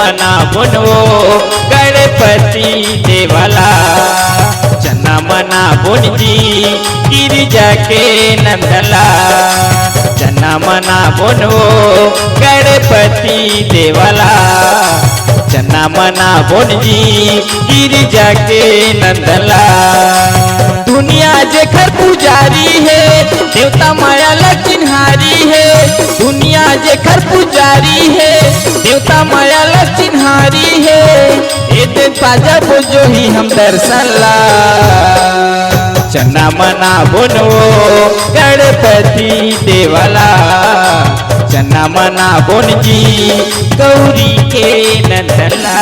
मना बोनवो गणपति देवाला चन्ना मना बोनजी गिरिजा के नंदला चन्ना मना बोनवो गणपति देवाला चन्ना मना बोनजी गिरिजा के नंदला दुनिया जेखर पुजारी है देवता माया लचिन्हारी है दुनिया जेखर पुजारी है देवता माया लचिन्हारी है ए दिन पाजा जो ही हम दर्शन ला चन्ना मना बोनवो गणपति देवाला चन्ना मना बोनजी गौरी के नंदला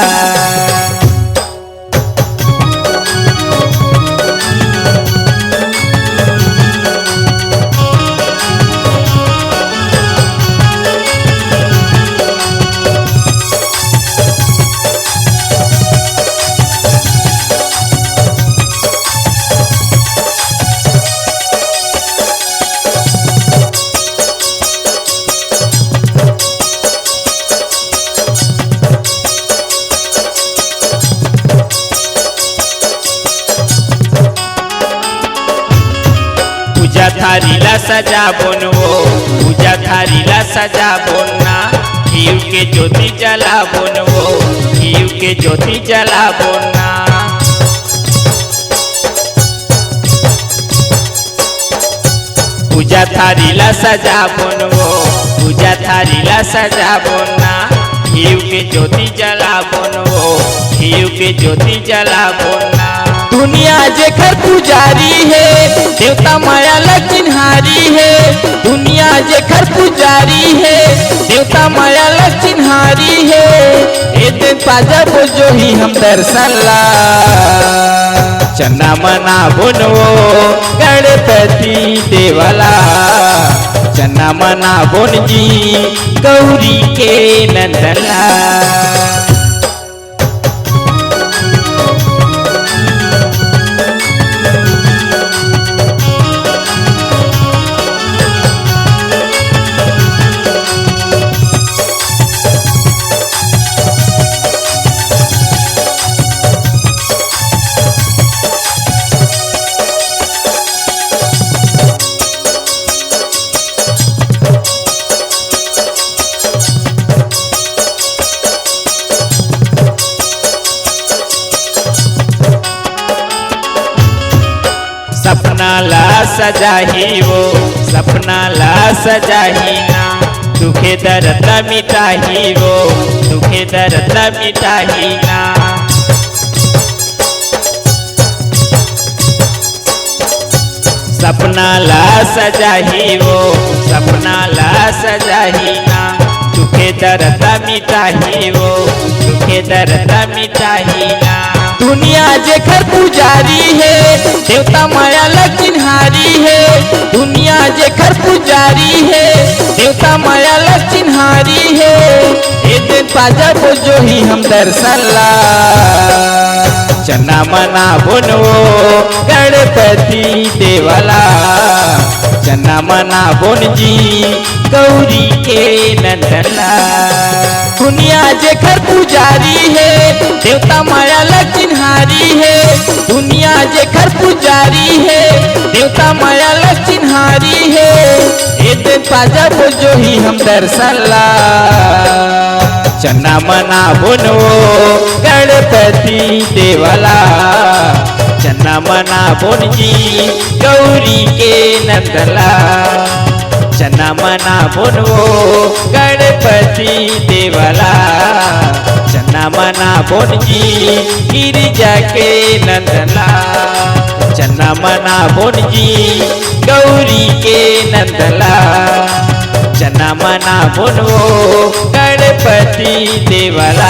पूजा थारीला सजा बोनवो पूजा थारीला सजा बोनना घीव के ज्योति जला बोनवो घीव के ज्योति जला बोनना पूजा थारीला सजा बोनवो पूजा थारीला सजा बोनना घीव के ज्योति जला बोनवो घीव के ज्योति जला बोनना दुनिया जेखर पुजारी है देवता माया लचिन्हारी है दुनिया जेखर पुजारी है देवता माया लचिन्हारी है ए दिन पाजा जो ही हम दर्शन ला चन्ना मना बोनवो गणपति देवाला चन्ना मना बोनजी गौरी के नंदला सपना ला सजाही वो सपना ला सजाही ना दुखे दर्द मिटाही वो दुखे दर्द मिटाही ना सपना ला सजाही वो सपना ला सजाही ना दुखे दर्द मिटाही वो दुखे दर्द मिटाही ना दुनिया जेखर पुजारी है देवता माया लचिन्हारी है दुनिया जेखर पुजारी है देवता माया लचिन्हारी है ए दिन पाजा जो ही हम दर्शन ला चन्ना मना बोनवो गणपति देवाला चन्ना मना बोनजी गौरी के नंदला दुनिया जेखर पुजारी है देवता माया लचिन्हारी है दुनिया जेखर पुजारी है देवता माया लचिन्हारी है ए दिन पाजा जो ही हम दर्शन ला चन्ना मना बोनवो गणपति देवाला चन्ना मना बोनजी गौरी के नंदला चन्ना मना बोनवो गणपति देवाला चन्ना मना बोनजी गिरिजा के नंदला चन्ना मना बोनजी गौरी के नंदला चन्ना मना बोनवो गणपति देवाला।